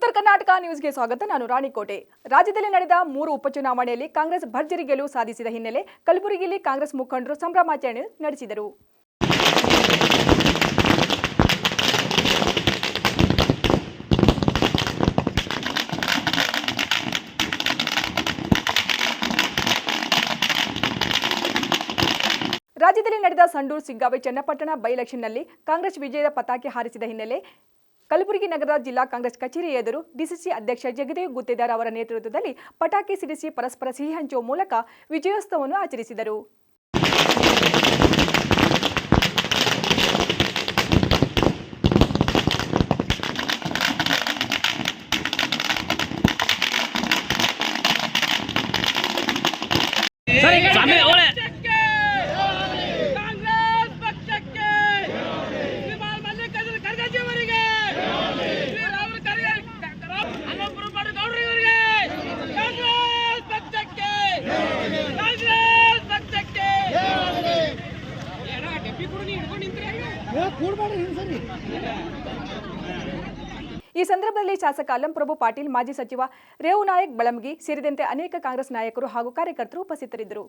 ಉತ್ತರ ಕರ್ನಾಟಕ ನ್ಯೂಸ್ಗೆ ಸ್ವಾಗತ. ನಾನು ರಾಣಿಕೋಟೆ. ರಾಜ್ಯದಲ್ಲಿ ನಡೆದ 3 ಉಪಚುನಾವಣೆಯಲ್ಲಿ ಕಾಂಗ್ರೆಸ್ ಭರ್ಜರಿ ಗೆಲುವು ಸಾಧಿಸಿದ ಹಿನ್ನೆಲೆ ಕಲಬುರಗಿಯಲ್ಲಿ ಕಾಂಗ್ರೆಸ್ ಮುಖಂಡರು ಸಂಭ್ರಮಾಚರಣೆ ನಡೆಸಿದರು. ರಾಜ್ಯದಲ್ಲಿ ನಡೆದ ಸಂಡೂರು, ಸಿಗ್ಗಾವಿ, ಚನ್ನಪಟ್ಟಣ ಬೈ ಎಲೆಕ್ಷನ್ನಲ್ಲಿ ಕಾಂಗ್ರೆಸ್ ವಿಜಯದ ಪತಾಕೆ ಹಾರಿಸಿದ ಹಿನ್ನೆಲೆ ಕಲಬುರಗಿ ನಗರದ ಜಿಲ್ಲಾ ಕಾಂಗ್ರೆಸ್ ಕಚೇರಿ ಎದುರು ಡಿಸಿಸಿ ಅಧ್ಯಕ್ಷ ಜಗದೇವ್ ಗುತ್ತೇದಾರ್ ಅವರ ನೇತೃತ್ವದಲ್ಲಿ ಪಟಾಕಿ ಸಿಡಿಸಿ ಪರಸ್ಪರ ಸಿಹಿ ಹಂಚುವ ಮೂಲಕ ವಿಜಯೋತ್ಸವವನ್ನು ಆಚರಿಸಿದರು. ಈ ಸಂದರ್ಭದಲ್ಲಿ ಶಾಸಕ ಅಲ್ಲಂಪ್ರಭು ಪಾಟೀಲ್, ಮಾಜಿ ಸಚಿವ ರೇವು ನಾಯಕ್ ಬಳಮಗಿ ಸೇರಿದಂತೆ ಅನೇಕ ಕಾಂಗ್ರೆಸ್ ನಾಯಕರು ಹಾಗೂ ಕಾರ್ಯಕರ್ತರು ಉಪಸ್ಥಿತರಿದ್ದರು.